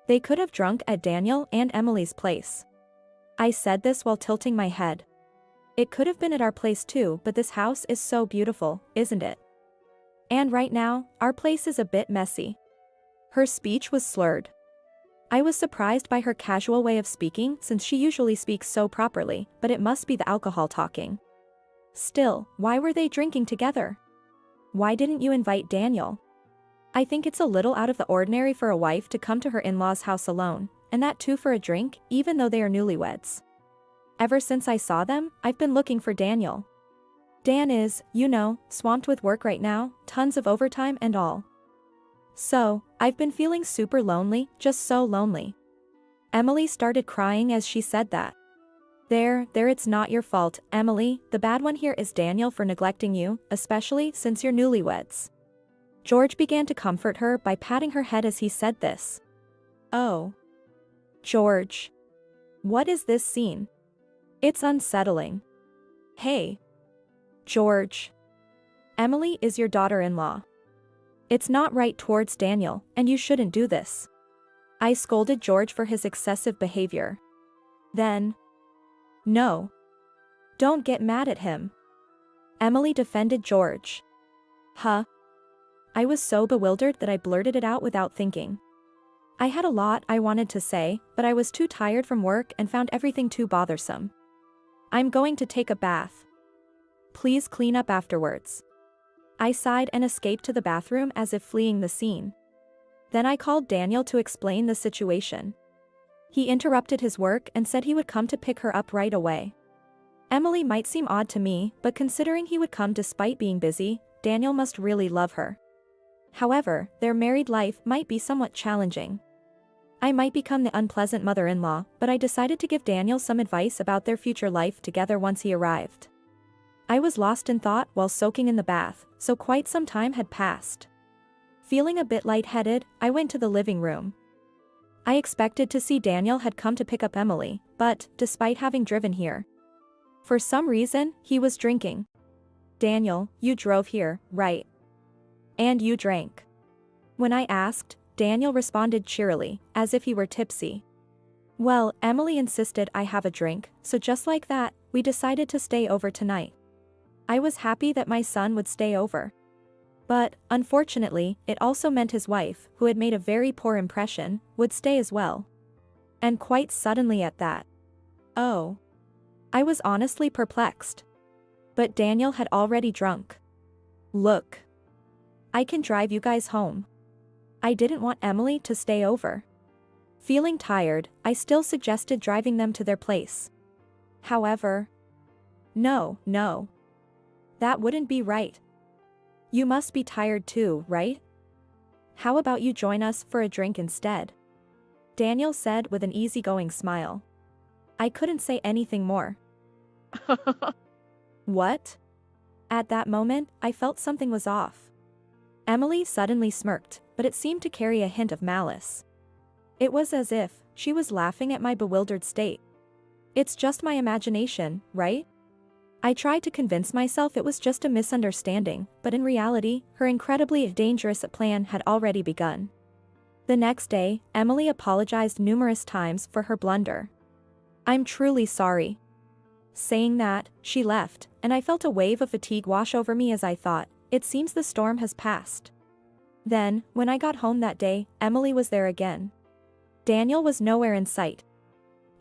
they could have drunk at Daniel and Emily's place. I said this while tilting my head. It could have been at our place too, but this house is so beautiful, isn't it? And right now, our place is a bit messy. Her speech was slurred. I was surprised by her casual way of speaking since she usually speaks so properly, but it must be the alcohol talking. Still, why were they drinking together? Why didn't you invite Daniel? I think it's a little out of the ordinary for a wife to come to her in-laws' house alone, and that too for a drink, even though they are newlyweds. Ever since I saw them, I've been looking for Daniel. Dan is, you know, swamped with work right now, tons of overtime and all. So, I've been feeling super lonely, just so lonely. Emily started crying as she said that. There, it's not your fault, Emily, the bad one here is Daniel for neglecting you, especially since you're newlyweds. George began to comfort her by patting her head as he said this. Oh. George. What is this scene? It's unsettling. Hey. George. Emily is your daughter-in-law. It's not right towards Daniel, and you shouldn't do this. I scolded George for his excessive behavior. Then. No. Don't get mad at him. Emily defended George. Huh? I was so bewildered that I blurted it out without thinking. I had a lot I wanted to say, but I was too tired from work and found everything too bothersome. I'm going to take a bath. Please clean up afterwards. I sighed and escaped to the bathroom as if fleeing the scene. Then I called Daniel to explain the situation. He interrupted his work and said he would come to pick her up right away. Emily might seem odd to me, but considering he would come despite being busy, Daniel must really love her. However, their married life might be somewhat challenging. I might become the unpleasant mother-in-law, but I decided to give Daniel some advice about their future life together once he arrived. I was lost in thought while soaking in the bath, so quite some time had passed. Feeling a bit lightheaded, I went to the living room. I expected to see Daniel had come to pick up Emily, but, despite having driven here, for some reason, he was drinking. Daniel, you drove here, right? And you drank. When I asked, Daniel responded cheerily, as if he were tipsy. Well, Emily insisted I have a drink, so just like that, we decided to stay over tonight. I was happy that my son would stay over. But, unfortunately, it also meant his wife, who had made a very poor impression, would stay as well. And quite suddenly at that. Oh. I was honestly perplexed. But Daniel had already drunk. Look. I can drive you guys home. I didn't want Emily to stay over. Feeling tired, I still suggested driving them to their place. However. No. That wouldn't be right. You must be tired too, right? How about you join us for a drink instead? Daniel said with an easygoing smile. I couldn't say anything more. What? At that moment, I felt something was off. Emily suddenly smirked, but it seemed to carry a hint of malice. It was as if she was laughing at my bewildered state. It's just my imagination, right? I tried to convince myself it was just a misunderstanding, but in reality, her incredibly dangerous plan had already begun. The next day, Emily apologized numerous times for her blunder. I'm truly sorry. Saying that, she left, and I felt a wave of fatigue wash over me as I thought, it seems the storm has passed. Then, when I got home that day, Emily was there again. Daniel was nowhere in sight.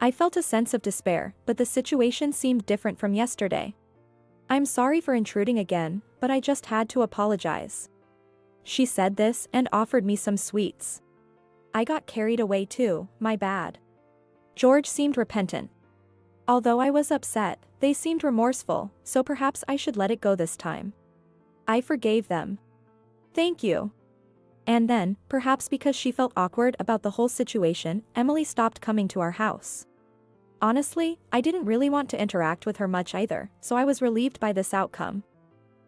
I felt a sense of despair, but the situation seemed different from yesterday. I'm sorry for intruding again, but I just had to apologize. She said this and offered me some sweets. I got carried away too, my bad. George seemed repentant. Although I was upset, they seemed remorseful, so perhaps I should let it go this time. I forgave them. Thank you. And then, perhaps because she felt awkward about the whole situation, Emily stopped coming to our house. Honestly, I didn't really want to interact with her much either, so I was relieved by this outcome.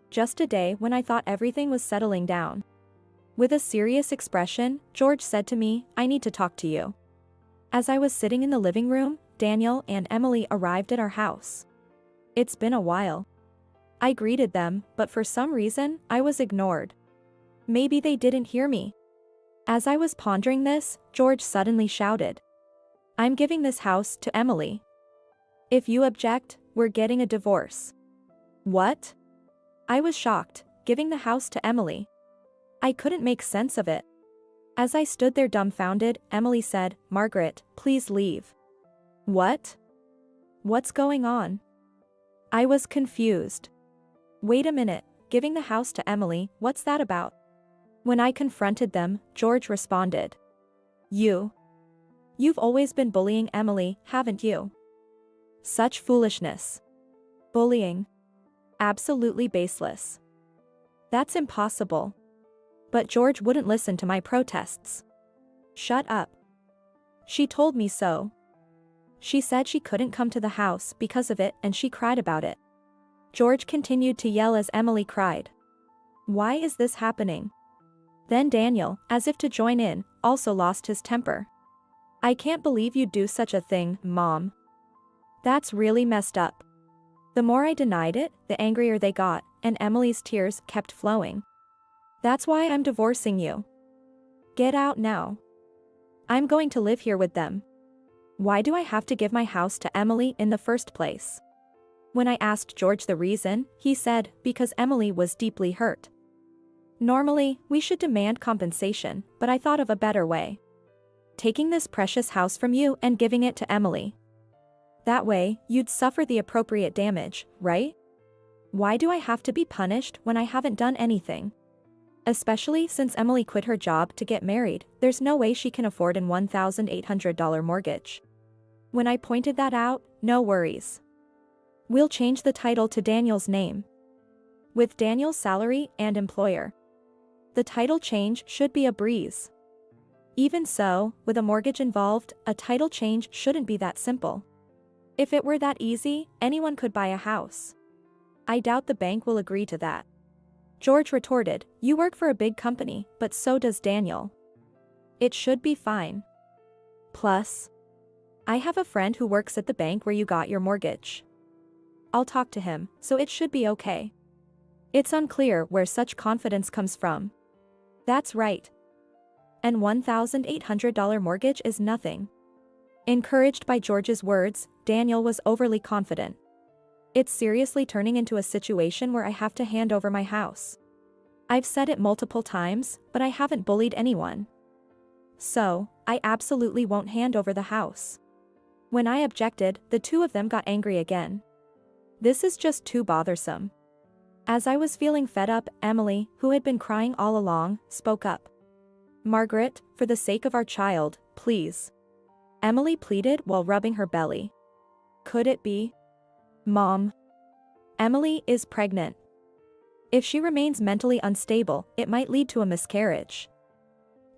Just a day when I thought everything was settling down. With a serious expression, George said to me, I need to talk to you. As I was sitting in the living room, Daniel and Emily arrived at our house. It's been a while. I greeted them, but for some reason, I was ignored. Maybe they didn't hear me. As I was pondering this, George suddenly shouted. I'm giving this house to Emily. If you object, we're getting a divorce. What? I was shocked. Giving the house to Emily. I couldn't make sense of it. As I stood there dumbfounded, Emily said, "Margaret, please leave." What? What's going on? I was confused. Wait a minute, giving the house to Emily, what's that about? When I confronted them, George responded. You've always been bullying Emily, haven't you? Such foolishness. Bullying. Absolutely baseless. That's impossible. But George wouldn't listen to my protests. Shut up. She told me so. She said she couldn't come to the house because of it and she cried about it. George continued to yell as Emily cried. Why is this happening? Then Daniel, as if to join in, also lost his temper. I can't believe you'd do such a thing, Mom. That's really messed up. The more I denied it, the angrier they got, and Emily's tears kept flowing. That's why I'm divorcing you. Get out now. I'm going to live here with them. Why do I have to give my house to Emily in the first place? When I asked George the reason, he said, because Emily was deeply hurt. Normally, we should demand compensation, but I thought of a better way. Taking this precious house from you and giving it to Emily. That way, you'd suffer the appropriate damage, right? Why do I have to be punished when I haven't done anything? Especially since Emily quit her job to get married, there's no way she can afford an $1,800 mortgage. When I pointed that out, no worries. We'll change the title to Daniel's name. With Daniel's salary and employer. The title change should be a breeze. Even so, with a mortgage involved, a title change shouldn't be that simple. If it were that easy, anyone could buy a house. I doubt the bank will agree to that. George retorted, you work for a big company, but so does Daniel. It should be fine. Plus, I have a friend who works at the bank where you got your mortgage. I'll talk to him, so it should be okay. It's unclear where such confidence comes from. That's right. An $1,800 mortgage is nothing. Encouraged by George's words, Daniel was overly confident. It's seriously turning into a situation where I have to hand over my house. I've said it multiple times, but I haven't bullied anyone. So, I absolutely won't hand over the house. When I objected, the two of them got angry again. This is just too bothersome. As I was feeling fed up, Emily, who had been crying all along, spoke up. Margaret, for the sake of our child, please. Emily pleaded while rubbing her belly. Could it be? Mom. Emily is pregnant. If she remains mentally unstable, it might lead to a miscarriage.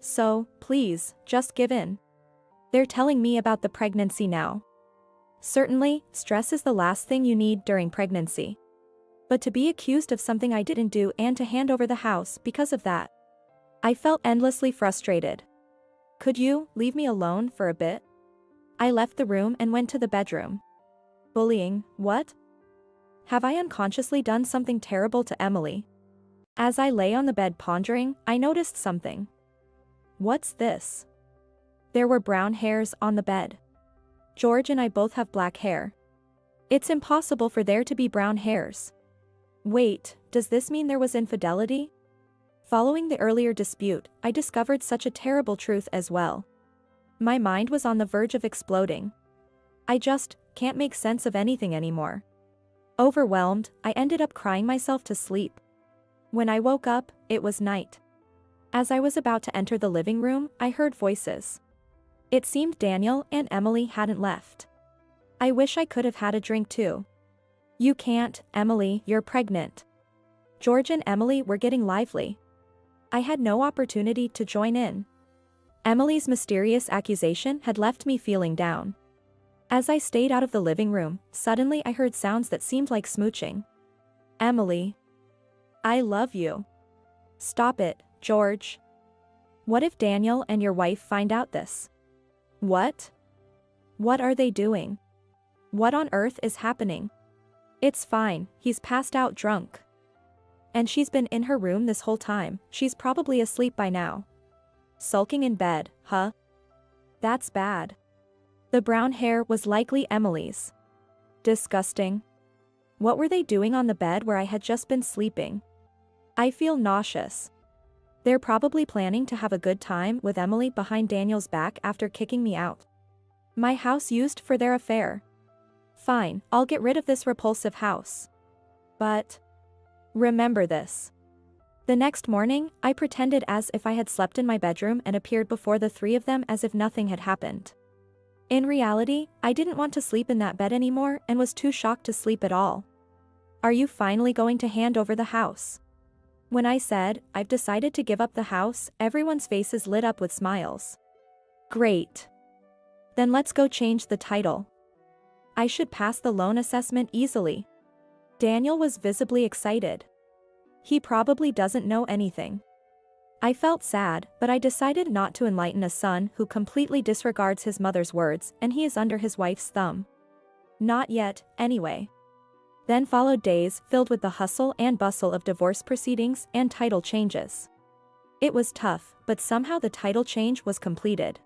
So, please, just give in. They're telling me about the pregnancy now. Certainly, stress is the last thing you need during pregnancy. But to be accused of something I didn't do and to hand over the house because of that. I felt endlessly frustrated. Could you leave me alone for a bit? I left the room and went to the bedroom. Bullying, what? Have I unconsciously done something terrible to Emily? As I lay on the bed pondering, I noticed something. What's this? There were brown hairs on the bed. George and I both have black hair. It's impossible for there to be brown hairs. Wait, does this mean there was infidelity? Following the earlier dispute, I discovered such a terrible truth as well. My mind was on the verge of exploding. I just can't make sense of anything anymore. Overwhelmed, I ended up crying myself to sleep. When I woke up, it was night. As I was about to enter the living room, I heard voices. It seemed Daniel and Emily hadn't left. I wish I could have had a drink too. You can't, Emily, you're pregnant. George and Emily were getting lively. I had no opportunity to join in. Emily's mysterious accusation had left me feeling down. As I stayed out of the living room, suddenly I heard sounds that seemed like smooching. Emily. I love you. Stop it, George. What if Daniel and your wife find out this? What? What are they doing? What on earth is happening? It's fine, he's passed out drunk. And she's been in her room this whole time, she's probably asleep by now. Sulking in bed, huh? That's bad. The brown hair was likely Emily's. Disgusting. What were they doing on the bed where I had just been sleeping? I feel nauseous. They're probably planning to have a good time with Emily behind Daniel's back after kicking me out. My house used for their affair. Fine, I'll get rid of this repulsive house. But remember this. The next morning, I pretended as if I had slept in my bedroom and appeared before the three of them as if nothing had happened. In reality, I didn't want to sleep in that bed anymore and was too shocked to sleep at all. Are you finally going to hand over the house? When I said, I've decided to give up the house, everyone's faces lit up with smiles. Great. Then let's go change the title. I should pass the loan assessment easily. Daniel was visibly excited. He probably doesn't know anything. I felt sad, but I decided not to enlighten a son who completely disregards his mother's words and he is under his wife's thumb. Not yet, anyway. Then followed days filled with the hustle and bustle of divorce proceedings and title changes. It was tough, but somehow the title change was completed.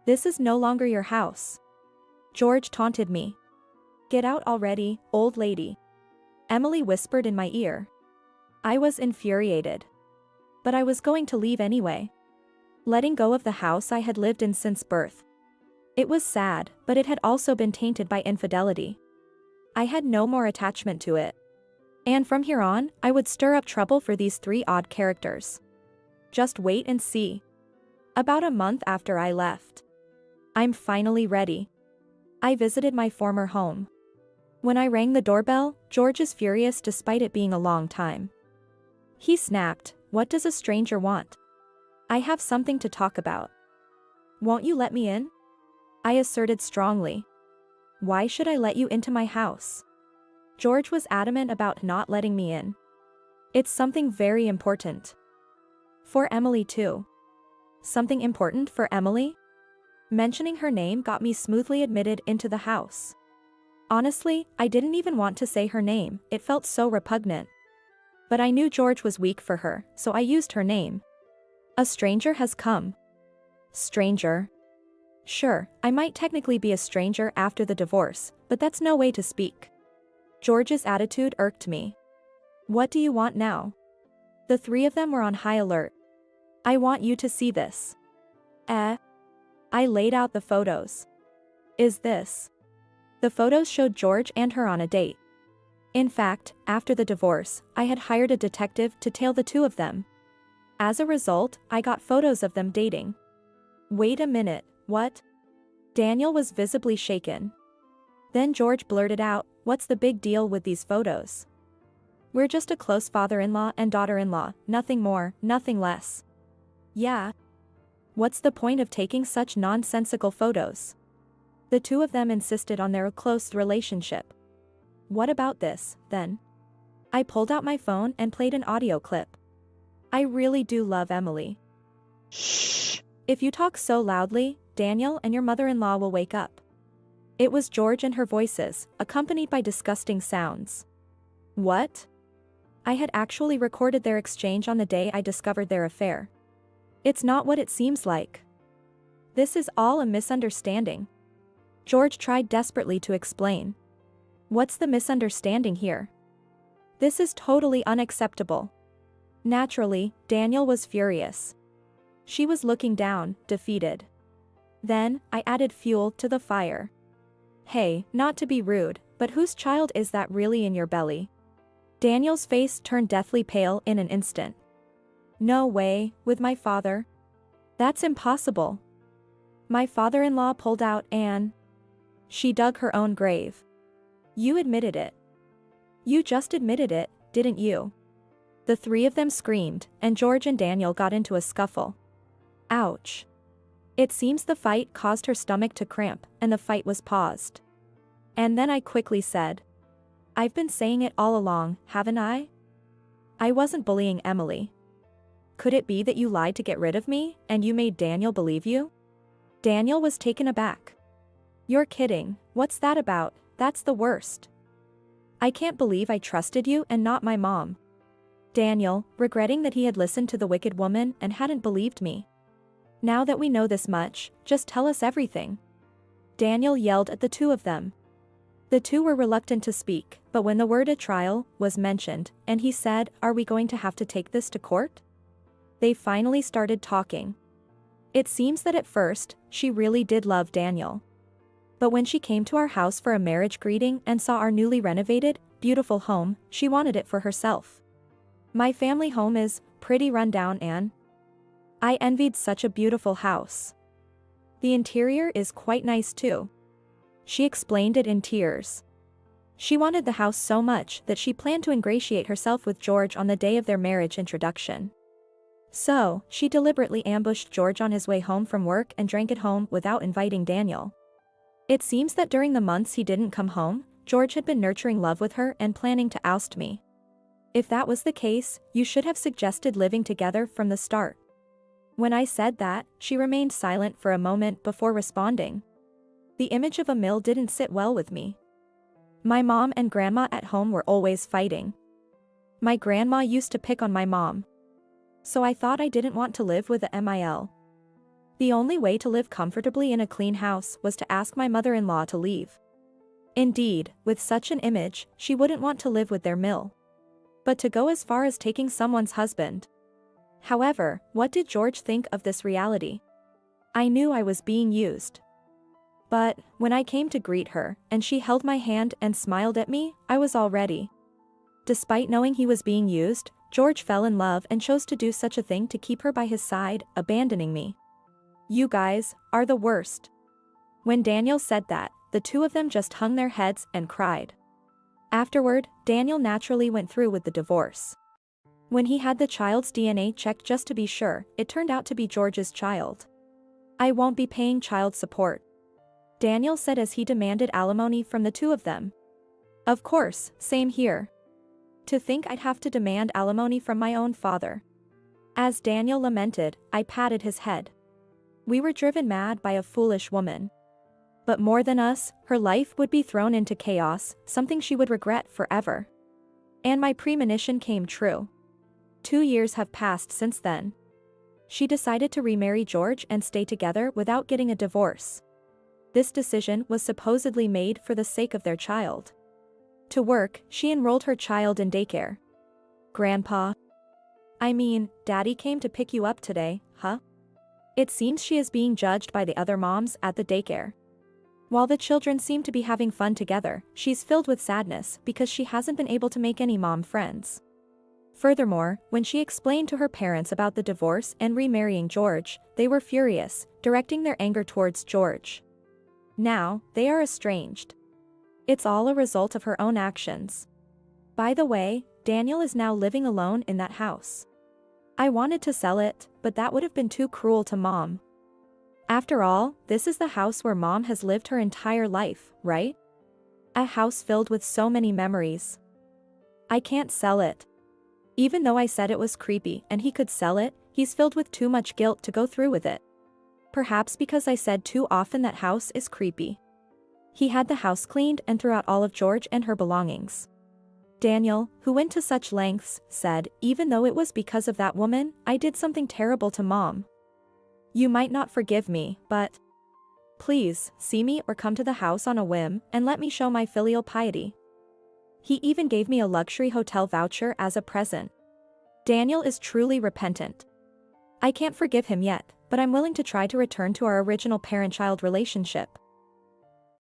This is no longer your house. George taunted me. Get out already, old lady. Emily whispered in my ear. I was infuriated. But I was going to leave anyway. Letting go of the house I had lived in since birth. It was sad, but it had also been tainted by infidelity. I had no more attachment to it. And from here on, I would stir up trouble for these three odd characters. Just wait and see. About a month after I left. I'm finally ready. I visited my former home. When I rang the doorbell, George is furious despite it being a long time. He snapped, "What does a stranger want? I have something to talk about." "Won't you let me in?" I asserted strongly. "Why should I let you into my house?" George was adamant about not letting me in. "It's something very important. For Emily too." Something important for Emily? Mentioning her name got me smoothly admitted into the house. Honestly, I didn't even want to say her name, it felt so repugnant. But I knew George was weak for her, so I used her name. "A stranger has come." Stranger? Sure, I might technically be a stranger after the divorce, but that's no way to speak. George's attitude irked me. "What do you want now?" The three of them were on high alert. "I want you to see this." I laid out the photos. "Is this?" The photos showed George and her on a date. In fact, after the divorce, I had hired a detective to tail the two of them. As a result, I got photos of them dating. Wait a minute, what? Daniel was visibly shaken. Then George blurted out, "What's the big deal with these photos? We're just a close father-in-law and daughter-in-law, nothing more, nothing less." "Yeah. What's the point of taking such nonsensical photos?" The two of them insisted on their close relationship. "What about this, then?" I pulled out my phone and played an audio clip. "I really do love Emily. Shh. If you talk so loudly, Daniel and your mother-in-law will wake up." It was George and her voices, accompanied by disgusting sounds. What? I had actually recorded their exchange on the day I discovered their affair. It's not what it seems like. This is all a misunderstanding. George tried desperately to explain. What's the misunderstanding here? This is totally unacceptable. Naturally, Daniel was furious. She was looking down, defeated. Then, I added fuel to the fire. "Hey, not to be rude, but whose child is that really in your belly?" Daniel's face turned deathly pale in an instant. "No way, with my father. That's impossible." My father-in-law pulled out Anne. She dug her own grave. "You admitted it. You just admitted it, didn't you?" The three of them screamed, and George and Daniel got into a scuffle. Ouch. It seems the fight caused her stomach to cramp, and the fight was paused. And then I quickly said, "I've been saying it all along, haven't I? I wasn't bullying Emily. Could it be that you lied to get rid of me, and you made Daniel believe you?" Daniel was taken aback. "You're kidding, what's that about? That's the worst. I can't believe I trusted you and not my mom." Daniel, regretting that he had listened to the wicked woman and hadn't believed me. "Now that we know this much, just tell us everything." Daniel yelled at the two of them. The two were reluctant to speak, but when the word "a trial" was mentioned, and he said, "Are we going to have to take this to court?" they finally started talking. It seems that at first, she really did love Daniel. But when she came to our house for a marriage greeting and saw our newly renovated, beautiful home, she wanted it for herself. My family home is pretty rundown and I envied such a beautiful house. The interior is quite nice too. She explained it in tears. She wanted the house so much that she planned to ingratiate herself with George on the day of their marriage introduction. So, she deliberately ambushed George on his way home from work and drank at home without inviting Daniel. It seems that during the months he didn't come home, George had been nurturing love with her and planning to oust me. If that was the case, you should have suggested living together from the start. When I said that, she remained silent for a moment before responding. The image of a mill didn't sit well with me. My mom and grandma at home were always fighting. My grandma used to pick on my mom. So I thought I didn't want to live with a MIL. The only way to live comfortably in a clean house was to ask my mother-in-law to leave. Indeed, with such an image, she wouldn't want to live with their mill. But to go as far as taking someone's husband. However, what did George think of this reality? I knew I was being used. But, when I came to greet her, and she held my hand and smiled at me, I was all ready. Despite knowing he was being used, George fell in love and chose to do such a thing to keep her by his side, abandoning me. You guys are the worst. When Daniel said that, the two of them just hung their heads and cried. Afterward, Daniel naturally went through with the divorce. When he had the child's DNA checked just to be sure, it turned out to be George's child. I won't be paying child support, Daniel said as he demanded alimony from the two of them. Of course, same here. To think I'd have to demand alimony from my own father. As Daniel lamented, I patted his head. We were driven mad by a foolish woman. But more than us, her life would be thrown into chaos, something she would regret forever. And my premonition came true. 2 years have passed since then. She decided to remarry George and stay together without getting a divorce. This decision was supposedly made for the sake of their child. To work, she enrolled her child in daycare. Grandpa? I mean, Daddy came to pick you up today, huh? It seems she is being judged by the other moms at the daycare. While the children seem to be having fun together, she's filled with sadness because she hasn't been able to make any mom friends. Furthermore, when she explained to her parents about the divorce and remarrying George, they were furious, directing their anger towards George. Now, they are estranged. It's all a result of her own actions. By the way, Daniel is now living alone in that house. I wanted to sell it, but that would have been too cruel to Mom. After all, this is the house where Mom has lived her entire life, right? A house filled with so many memories. I can't sell it. Even though I said it was creepy and he could sell it, he's filled with too much guilt to go through with it. Perhaps because I said too often that house is creepy. He had the house cleaned and threw out all of George and her belongings. Daniel, who went to such lengths, said, even though it was because of that woman, I did something terrible to Mom. You might not forgive me, but please, see me or come to the house on a whim and let me show my filial piety. He even gave me a luxury hotel voucher as a present. Daniel is truly repentant. I can't forgive him yet, but I'm willing to try to return to our original parent-child relationship.